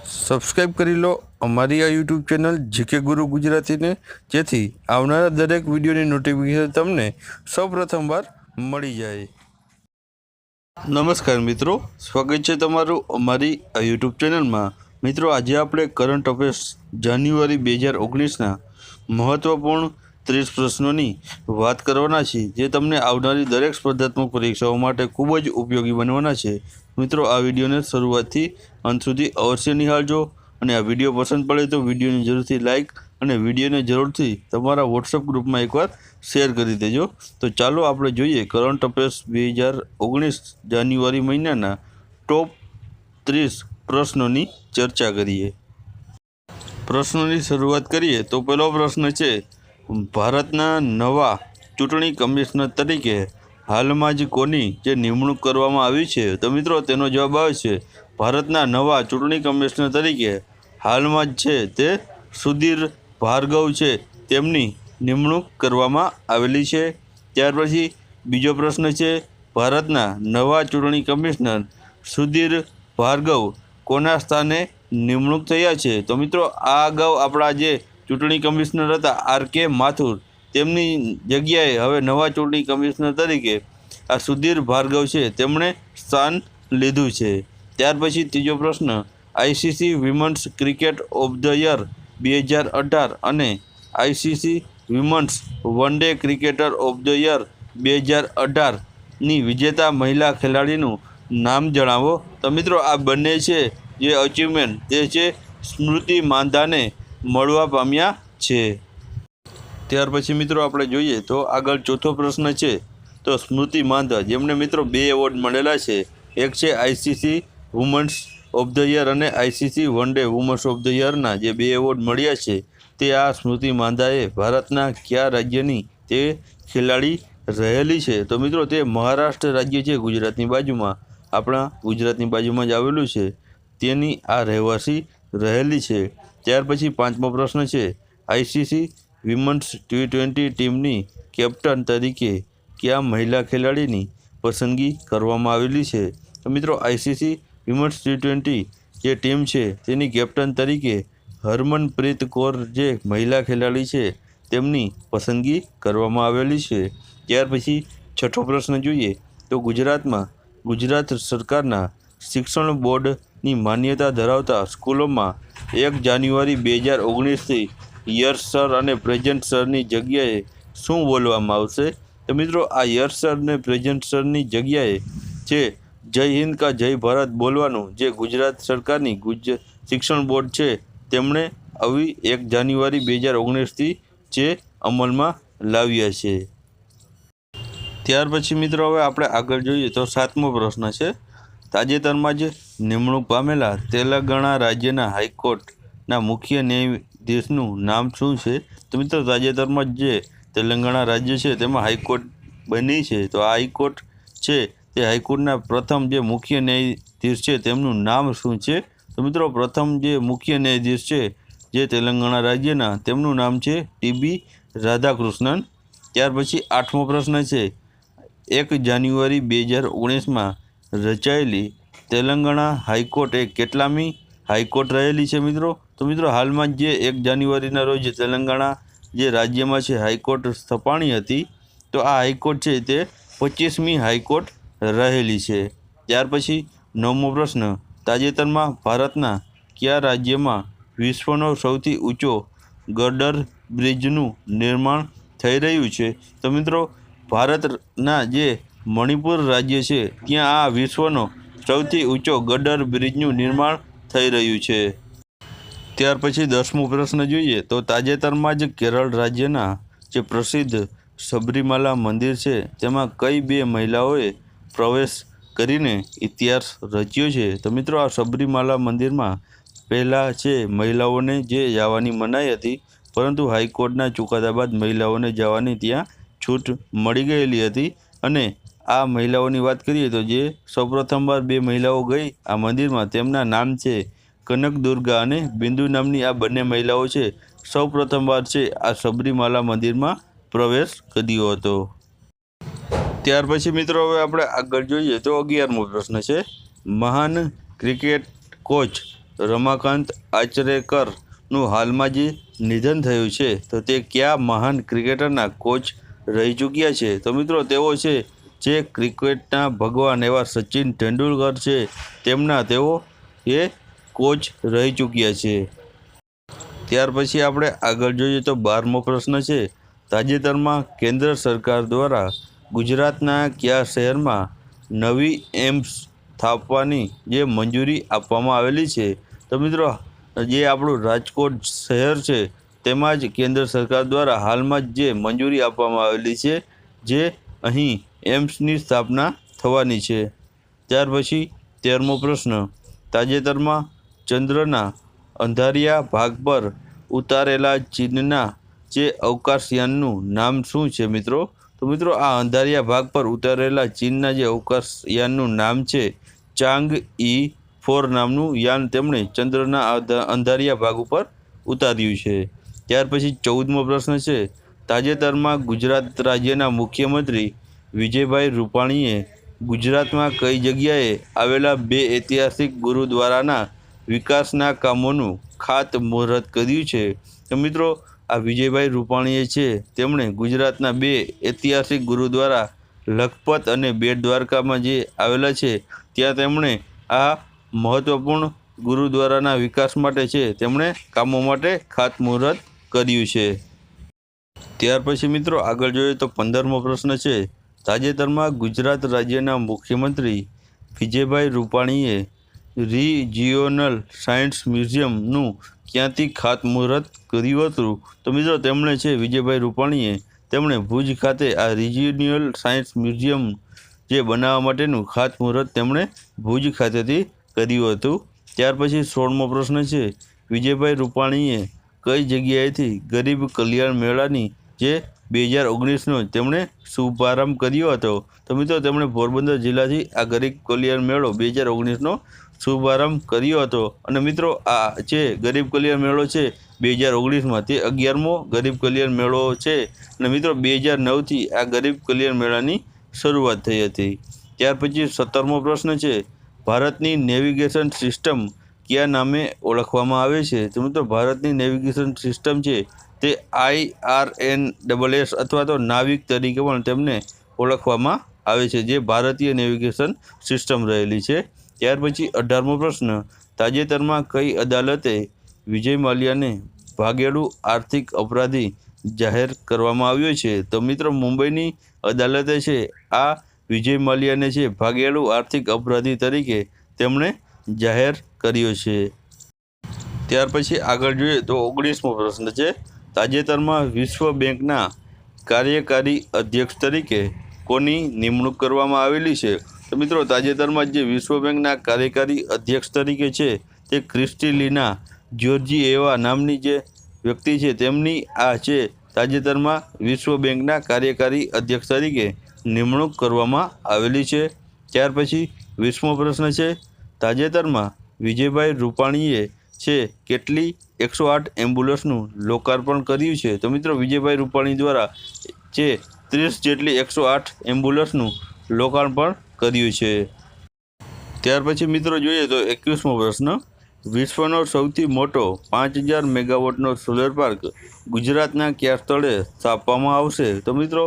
Subscribe કરી લો અમારી આ યુટ્યુબ ચેનલ જીકે ગુરુ ગુજરાતીને, જેથી આવનારા દરેક વિડીયોની નોટિફિકેશન તમને સૌપ્રથમવાર મળી જાય. નમસ્કાર મિત્રો, સ્વાગત છે તમારું અમારી આ યુટ્યુબ ચેનલમાં. મિત્રો, આજે આપણે કરંટ અફેર્સ જાન્યુઆરી 2019ના મહત્વપૂર્ણ 30 પ્રશ્નોની વાત કરવાના છીએ, જે તમને આવનારી દરેક સ્પર્ધાત્મક પરીક્ષાઓ માટે ખૂબ જ ઉપયોગી બનવાના છે. મિત્રો, આ વિડીયોને શરૂઆતથી અંત સુધી અવશ્ય નિહાળજો, અને આ વિડીયો પસંદ પડે તો વિડીયોને જરૂરથી લાઇક અને વિડીયોને જરૂરથી તમારા વોટ્સઅપ ગ્રુપમાં એકવાર શેર કરી દેજો. તો ચાલો આપણે જોઈએ કરંટ અફેર્સ 2019 જાન્યુઆરી મહિનાના ટોપ 30 પ્રશ્નોની ચર્ચા કરીએ. પ્રશ્નોની શરૂઆત કરીએ તો પહેલો પ્રશ્ન છે, ભારતના નવા ચૂંટણી કમિશનર તરીકે હાલમાં જ કોની જે નિમણૂક કરવામાં આવી છે? તો મિત્રો, તેનો જવાબ આવે છે ભારતના નવા ચૂંટણી કમિશનર તરીકે હાલમાં જ છે તે સુધીર ભાર્ગવ છે, તેમની નિમણૂક કરવામાં આવેલી છે. ત્યાર પછી બીજો પ્રશ્ન છે, ભારતના નવા ચૂંટણી કમિશનર સુધીર ભાર્ગવ કોના સ્થાને નિમણૂક થયા છે? તો મિત્રો, આ અગાઉ આપણા જે ચૂંટણી કમિશનર હતા આર.કે. માથુર, તેમની જગ્યાએ હવે નવા ચૂંટણી કમિશનર તરીકે આ સુધીર ભાર્ગવ છે, તેમણે સ્થાન લીધું છે. ત્યાર પછી ત્રીજો પ્રશ્ન, ICC women's cricket of the year 2018 અને ICC women's one day cricketer of the year 2018ની વિજેતા મહિલા ખેલાડીનું નામ જણાવો. તો મિત્રો, આ બંને છે જે અચીવમેન્ટ તે છે સ્મૃતિ માંધાને મળવા પામ્યા છે. ત્યાર પછી મિત્રો આપણે જોઈએ તો આગળ ચોથો પ્રશ્ન છે, તો સ્મૃતિ માંધા, જેમને મિત્રો 2 એવોર્ડ મળેલા છે, એક છે ICC women's of the year અને ICC one day women's of the યરના જે 2 એવોર્ડ મળ્યા છે, તે આ સ્મૃતિ માંધાએ ભારતના કયા રાજ્યની તે ખેલાડી રહેલી છે? તો મિત્રો, તે મહારાષ્ટ્ર રાજ્ય છે, ગુજરાતની બાજુમાં, આપણા ગુજરાતની બાજુમાં જ આવેલું છે, તેની આ રહેવાસી રહેલી છે. ત્યાર પછી પાંચમો પ્રશ્ન છે, આઈસીસી વિમન્સ T20 ટીમની કેપ્ટન તરીકે કયા મહિલા ખેલાડીની પસંદગી કરવામાં આવેલી છે? તો મિત્રો, આઈસીસી વિમન્સ T20 જે ટીમ છે તેની કેપ્ટન તરીકે હરમનપ્રીત કૌર જે મહિલા ખેલાડી છે તેમની પસંદગી કરવામાં આવેલી છે. ત્યાર પછી છઠ્ઠો પ્રશ્ન જોઈએ તો ગુજરાતમાં ગુજરાત સરકારના શિક્ષણ બોર્ડની માન્યતા ધરાવતા સ્કૂલોમાં 1 જાન્યુઆરી 2019થી યસ સર અને પ્રેઝન્ટ સરની જગ્યાએ શું બોલવામાં આવશે? તો મિત્રો, આ યસ સર અને પ્રેઝન્ટ સરની જગ્યાએ છે જય હિન્દ કા જય ભારત બોલવાનું જે ગુજરાત સરકારની શિક્ષણ બોર્ડ છે તેમણે આવી 1 જાન્યુઆરી 2019થી જે અમલમાં લાવ્યા છે. ત્યાર પછી મિત્રો હવે આપણે આગળ જોઈએ તો 7મો પ્રશ્ન છે, તાજેતરમાં જ નિમણૂક પામેલા તેલંગાણા રાજ્યના હાઈકોર્ટના મુખ્ય ન્યાયાધીશનું નામ શું છે? તો મિત્રો, તાજેતરમાં જ જે તેલંગાણા રાજ્ય છે તેમાં હાઈકોર્ટ બની છે, તો આ હાઈકોર્ટ છે તે હાઈકોર્ટના પ્રથમ જે મુખ્ય ન્યાયાધીશ છે તેમનું નામ શું છે? તો મિત્રો, પ્રથમ જે મુખ્ય ન્યાયાધીશ છે જે તેલંગાણા રાજ્યના, તેમનું નામ છે ટી.બી. રાધાકૃષ્ણન. ત્યાર પછી 8મો પ્રશ્ન છે, 1 જાન્યુઆરી 2019માં રચાયેલી તેલંગાણા હાઈકોર્ટ એ કેટલામી હાઈકોર્ટ રહેલી છે મિત્રો? તો મિત્રો, હાલમાં જ જે 1 જાન્યુઆરીના રોજ તેલંગાણા જે રાજ્યમાં છે હાઈકોર્ટ સ્થપાણી હતી, તો આ હાઈકોર્ટ છે તે 25મી હાઈકોર્ટ રહેલી છે. ત્યાર પછી 9મો પ્રશ્ન, તાજેતરમાં ભારતના કયા રાજ્યમાં વિશ્વનો સૌથી ઊંચો ગર્ડર બ્રિજનું નિર્માણ થઈ રહ્યું છે? તો મિત્રો, ભારતના જે મણિપુર રાજ્ય છે ત્યાં આ વિશ્વનો સૌથી ઊંચો ગર્ડર બ્રિજનું નિર્માણ થઈ રહ્યું છે. ત્યાર પછી 10મો પ્રશ્ન જોઈએ તો તાજેતરમાં જ કેરળ રાજ્યના જે પ્રસિદ્ધ સબરીમાલા મંદિર છે તેમાં કઈ 2 મહિલાઓએ પ્રવેશ કરીને ઇતિહાસ રચ્યો છે? તો મિત્રો, આ સબરીમાલા મંદિરમાં પહેલાં છે મહિલાઓને જે જવાની મનાઈ હતી, પરંતુ હાઈકોર્ટના ચુકાદા બાદ મહિલાઓને જવાની ત્યાં છૂટ મળી ગયેલી હતી. અને આ મહિલાઓની વાત કરીએ તો જે સૌપ્રથમવાર 2 મહિલાઓ ગઈ આ મંદિરમાં, તેમના નામ છે કનક દુર્ગા અને બિંદુ નામની આ બંને મહિલાઓ છે સૌપ્રથમવાર છે આ સબરીમાલા મંદિરમાં પ્રવેશ કર્યો હતો. ત્યાર પછી મિત્રો હવે આપણે આગળ જોઈએ તો 11મો પ્રશ્ન છે, મહાન ક્રિકેટ કોચ રમાકાંત આચરેકરનું હાલમાં જે નિધન થયું છે તો તે કયા મહાન ક્રિકેટરના કોચ રહી ચૂક્યા છે? તો મિત્રો તેઓ છે જે ક્રિકેટના ભગવાન એવા સચિન તેંડુલકર છે તેમના તેઓ એ કોચ રહી ચૂક્યા છે। ત્યાર પછી આપણે આગળ જોઈએ તો 12મો પ્રશ્ન છે, તાજેતરમાં કેન્દ્ર સરકાર દ્વારા ગુજરાતના કયા શહેરમાં નવી એમ્સ સ્થાપવાની જે મંજૂરી આપવામાં આવેલી છે? તો મિત્રો જે આપણું રાજકોટ શહેર છે તેમાં જ કેન્દ્ર સરકાર દ્વારા હાલમાં જ જે મંજૂરી આપવામાં આવેલી છે જે અહીં એમ્સની સ્થાપના થવાની છે। ત્યાર પછી 13મો પ્રશ્ન, તાજેતરમાં ચંદ્રના અંધારિયા ભાગ પર ઉતારેલા ચીનના જે અવકાશયાનનું નામ શું છે મિત્રો? તો મિત્રો આ અંધારિયા ભાગ પર ઉતારેલા ચીનના જે અવકાશયાનનું નામ છે ચાંગઈ-4 નામનું યાન તેમણે ચંદ્રના અંધારિયા ભાગ ઉપર ઉતાર્યું છે। ત્યાર પછી 14મો પ્રશ્ન છે, તાજેતરમાં ગુજરાત રાજ્યના મુખ્યમંત્રી વિજયભાઈ રૂપાણીએ ગુજરાતમાં કઈ જગ્યાએ આવેલા 2 ઐતિહાસિક ગુરુદ્વારાના વિકાસના કામોનું ખાતમુહૂર્ત કર્યું છે? તો મિત્રો આ વિજયભાઈ રૂપાણીએ છે તેમણે ગુજરાતના 2 ઐતિહાસિક ગુરુદ્વારા લખપત અને બેટ દ્વારકામાં જે આવેલા છે ત્યાં તેમણે આ મહત્વપૂર્ણ ગુરુદ્વારાના વિકાસ માટે છે તેમણે કામો માટે ખાતમુહૂર્ત કર્યું છે। ત્યાર પછી મિત્રો આગળ જોઈએ તો 15મો પ્રશ્ન છે, તાજેતરમાં ગુજરાત રાજ્યના મુખ્યમંત્રી વિજયભાઈ રૂપાણીએ રિજિયોનલ સાયન્સ મ્યુઝિયમનું ક્યાંથી ખાતમુહૂર્ત કર્યું હતું? તો મિત્રો તેમણે છે વિજયભાઈ રૂપાણીએ તેમણે ભુજ ખાતે આ રિજિયોનલ સાયન્સ મ્યુઝિયમ જે બનાવવા માટેનું ખાતમુહૂર્ત તેમણે ભુજ ખાતેથી કર્યું હતું। ત્યાર પછી 16મો પ્રશ્ન છે, વિજયભાઈ રૂપાણીએ કઈ જગ્યાએથી ગરીબ કલ્યાણ મેળાની જે 2019નો તેમણે શુભારંભ કર્યો હતો? તો મિત્રો તેમણે પોરબંદર જિલ્લાથી આ ગરીબ કલ્યાણ મેળો 2019નો શુભારંભ કર્યો હતો અને મિત્રો આ જે ગરીબ કલ્યાણ મેળો છે 2019માં તે 11મો ગરીબ કલ્યાણ મેળો છે અને મિત્રો 2009થી આ ગરીબ કલ્યાણ મેળાની શરૂઆત થઈ હતી। ત્યાર પછી 17મો પ્રશ્ન છે, ભારતની નેવિગેશન સિસ્ટમ કયા નામે ઓળખવામાં આવે છે? તો મિત્રો ભારતની નેવિગેશન સિસ્ટમ છે તે IRNSS અથવા તો નાવિક તરીકે પણ તેમને ઓળખવામાં આવે છે જે ભારતીય નેવિગેશન સિસ્ટમ રહેલી છે। ત્યાર પછી 18મો પ્રશ્ન, તાજેતરમાં કઈ અદાલતે વિજય માલ્યાને ભાગેડુ આર્થિક અપરાધી જાહેર કરવામાં આવ્યો છે? તો મિત્રો મુંબઈની અદાલતે છે આ વિજય માલ્યાને છે ભાગેડુ આર્થિક અપરાધી તરીકે તેમણે જાહેર કર્યો છે। ત્યાર પછી આગળ જોઈએ તો 19મો પ્રશ્ન છે, તાજેતરમાં વિશ્વ બેંકના કાર્યકારી અધ્યક્ષ તરીકે કોની નિમણૂક કરવામાં આવેલી છે? તો મિત્રો તાજેતરમાં જે વિશ્વ બેંકના કાર્યકારી અધ્યક્ષ તરીકે છે તે ક્રિસ્ટીલિના જ્યોર્જિએવા નામની જે વ્યક્તિ છે તેમની આ છે તાજેતરમાં વિશ્વ બેંકના કાર્યકારી અધ્યક્ષ તરીકે નિમણૂક કરવામાં આવેલી છે। ત્યાર પછી 20મો પ્રશ્ન છે, તાજેતરમાં વિજયભાઈ રૂપાણીએ છે કેટલી 108 એમ્બ્યુલન્સનું લોકાર્પણ કર્યું છે? તો મિત્રો વિજયભાઈ રૂપાણી દ્વારા છે 30 જેટલી 108 એમ્બ્યુલન્સનું લોકાર્પણ કર્યું છે। ત્યાર પછી મિત્રો જોઈએ તો 21મો પ્રશ્ન, વિશ્વનો સૌથી મોટો 5000 મેગાવોટનો સોલર પાર્ક ગુજરાતના કયા સ્થળે સ્થાપવામાં આવશે? તો મિત્રો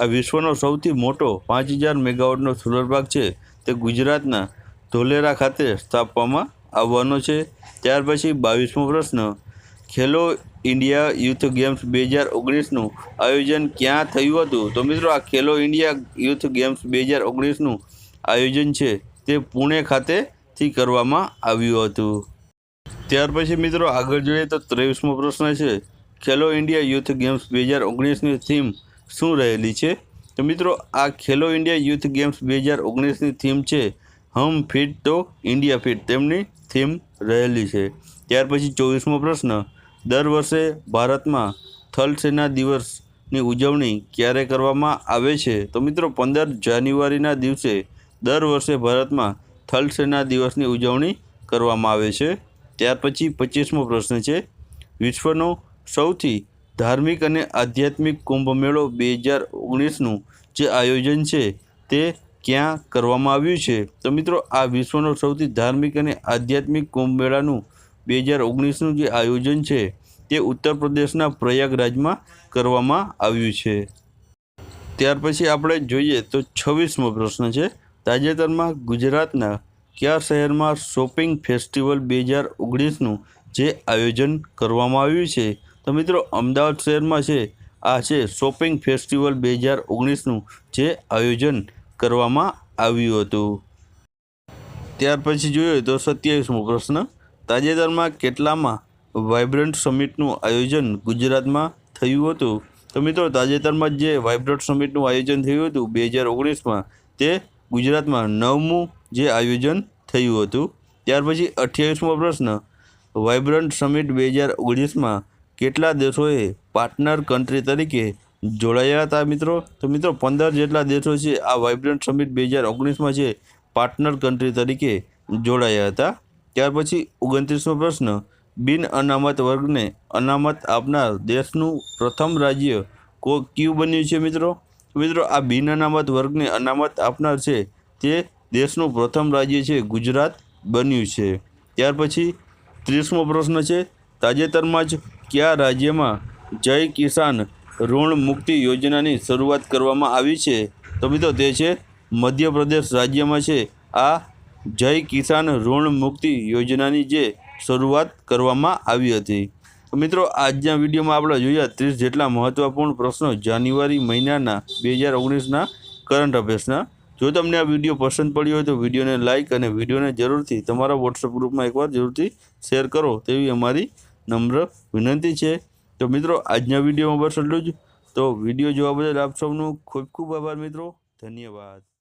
આ વિશ્વનો સૌથી મોટો 5000 મેગાવોટનો સોલર પાર્ક છે તે ગુજરાતના ધોલેરા ખાતે સ્થાપવામાં આવવાનો છે। ત્યાર પછી 22મો પ્રશ્ન, ખેલો ઇન્ડિયા યુથ ગેમ્સ 2019નું આયોજન ક્યાં થયું હતું? તો મિત્રો આ ખેલો ઇન્ડિયા યુથ ગેમ્સ 2019નું આયોજન છે તે પુણે ખાતેથી કરવામાં આવ્યું હતું। ત્યાર પછી મિત્રો આગળ જોઈએ તો 23મો પ્રશ્ન છે, ખેલો ઇન્ડિયા યુથ ગેમ્સ 2019ની થીમ શું રહેલી છે? તો મિત્રો આ ખેલો ઇન્ડિયા યુથ ગેમ્સ 2019ની થીમ છે હમ ફિટ તો ઇન્ડિયા ફિટ તેમની થીમ રહેલી છે। ત્યાર પછી 24મો પ્રશ્ન, દર વર્ષે ભારતમાં થલ સેના દિવસની ઉજવણી ક્યારે કરવામાં આવે છે? તો મિત્રો 15 જાન્યુઆરીના દિવસે દર વર્ષે ભારતમાં થલ સેના દિવસની ઉજવણી કરવામાં આવે છે। ત્યાર પછી 25મો પ્રશ્ન છે, વિશ્વનો સૌથી ધાર્મિક અને આધ્યાત્મિક કુંભ મેળો 2019નું જે આયોજન છે તે ક્યાં કરવામાં આવ્યું છે? તો મિત્રો આ વિશ્વનો સૌથી ધાર્મિક અને આધ્યાત્મિક કુંભ મેળાનું 2019નું જે આયોજન છે તે ઉત્તર પ્રદેશના પ્રયાગરાજમાં કરવામાં આવ્યું છે। ત્યાર પછી આપણે જોઈએ તો 26મો પ્રશ્ન છે, તાજેતરમાં ગુજરાતના કયા શહેરમાં શોપિંગ ફેસ્ટિવલ 2019નું જે આયોજન કરવામાં આવ્યું છે? તો મિત્રો અમદાવાદ શહેરમાં છે આ છે શોપિંગ ફેસ્ટિવલ 2019નું જે આયોજન કરવામાં આવ્યું હતું। ત્યાર પછી જોઈએ તો 27મો પ્રશ્ન, તાજેતરમાં કેટલામાં વાઇબ્રન્ટ સમિટનું આયોજન ગુજરાતમાં થયું હતું? તો મિત્રો તાજેતરમાં જે વાઇબ્રન્ટ સમિટનું આયોજન થયું હતું 2019માં તે ગુજરાતમાં 9મું જે આયોજન થયું હતું। ત્યાર પછી 28મો પ્રશ્ન, વાઇબ્રન્ટ સમિટ 2019માં કેટલા દેશોએ પાર્ટનર કન્ટ્રી તરીકે જોડાયા હતા મિત્રો? તો મિત્રો 15 જેટલા દેશો છે આ વાઇબ્રન્ટ સમિટ 2019માં છે પાર્ટનર કન્ટ્રી તરીકે જોડાયા હતા। ત્યાર પછી 29મો પ્રશ્ન, બિન અનામત વર્ગને અનામત આપનાર દેશનું પ્રથમ રાજ્ય કયું બન્યું છે મિત્રો? મિત્રો આ બિન અનામત વર્ગને અનામત આપનાર છે તે દેશનું પ્રથમ રાજ્ય છે ગુજરાત બન્યું છે। ત્યાર પછી 30મો પ્રશ્ન છે, તાજેતરમાં જ કયા રાજ્યમાં જય કિસાન ઋણ મુક્તિ યોજનાની શરૂઆત કરવામાં આવી છે? તો મિત્રો તે છે મધ્યપ્રદેશ રાજ્યમાં છે આ જય કિસાન ઋણ મુક્તિ યોજનાની જે શરૂઆત કરવામાં આવી હતી। તો મિત્રો આજના વિડીયોમાં આપણે જોયા 30 જેટલા મહત્વપૂર્ણ પ્રશ્નો જાન્યુઆરી મહિનાના 2019ના કરંટ અફેર્સના। જો તમને આ વિડીયો પસંદ પડ્યો હોય તો વિડીયોને લાઇક અને વિડીયોને જરૂરથી તમારા વોટ્સઅપ ગ્રુપમાં એકવાર જરૂરથી શેર કરો તેવી અમારી નમ્ર વિનંતી છે। તો મિત્રો આજના વિડીયોમાં બસ એટલું જ। તો વિડીયો જોવા બદલ આપ સૌનો ખૂબ ખૂબ આભાર મિત્રો, ધન્યવાદ।